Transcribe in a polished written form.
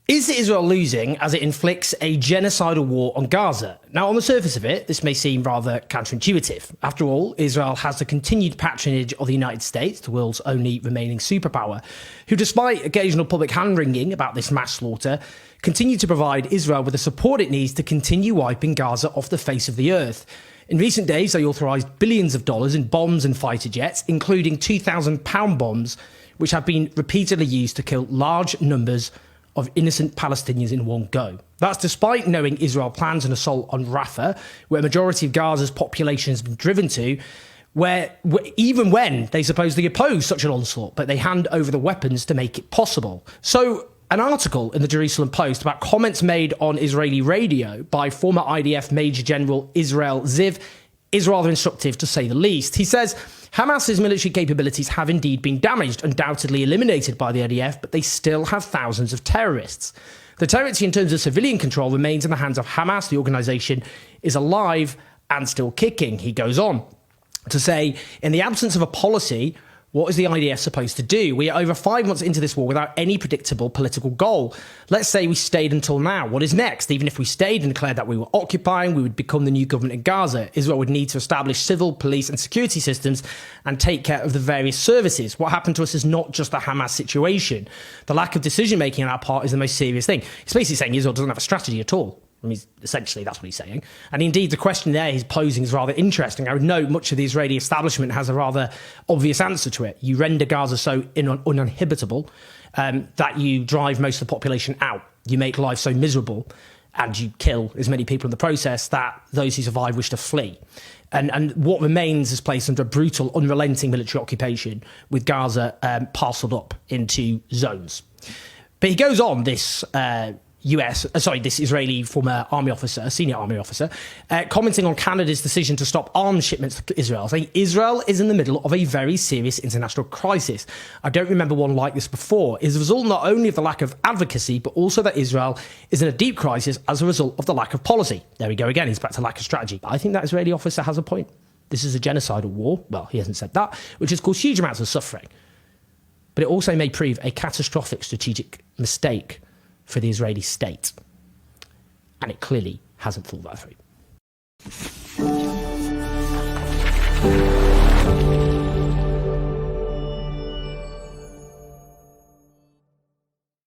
Is Israel losing as it inflicts a genocidal war on Gaza? Now, on the surface of it, this may seem rather counterintuitive. After all, Israel has the continued patronage of the United States, the world's only remaining superpower, who, despite occasional public hand-wringing about this mass slaughter, continue to provide Israel with the support it needs to continue wiping Gaza off the face of the earth. In recent days, they authorised billions of dollars in bombs and fighter jets, including 2,000-pound bombs, which have been repeatedly used to kill large numbers of innocent Palestinians in one go. That's despite knowing Israel plans an assault on Rafah, where a majority of Gaza's population has been driven to, where even when they supposedly oppose such an onslaught, but they hand over the weapons to make it possible. So an article in the Jerusalem Post about comments made on Israeli radio by former IDF Major General Israel Ziv is rather instructive, to say the least. He says, Hamas's military capabilities have indeed been damaged, undoubtedly eliminated by the IDF, but they still have thousands of terrorists. The territory in terms of civilian control remains in the hands of Hamas. The organisation is alive and still kicking. He goes on to say, in the absence of a policy, what is the IDF supposed to do? We are over 5 months into this war without any predictable political goal. Let's say we stayed until now. What is next? Even if we stayed and declared that we were occupying, we would become the new government in Gaza. Israel would need to establish civil, police and security systems and take care of the various services. What happened to us is not just a Hamas situation. The lack of decision-making on our part is the most serious thing. He's basically saying Israel doesn't have a strategy at all. I mean, essentially, that's what he's saying. And indeed, the question there he's posing is rather interesting. I would note much of the Israeli establishment has a rather obvious answer to it. You render Gaza so uninhabitable that you drive most of the population out. You make life so miserable and you kill as many people in the process that those who survive wish to flee. And what remains is placed under a brutal, unrelenting military occupation with Gaza parcelled up into zones. But he goes on, this this Israeli former army officer, senior army officer, commenting on Canada's decision to stop arms shipments to Israel, saying Israel is in the middle of a very serious international crisis. I don't remember one like this before. It is a result not only of the lack of advocacy, but also that Israel is in a deep crisis as a result of the lack of policy. There we go again, he's back to lack of strategy. I think that Israeli officer has a point. This is a genocidal war. Well, he hasn't said that, which has caused huge amounts of suffering. But it also may prove a catastrophic strategic mistake for the Israeli state. And it clearly hasn't thought that through.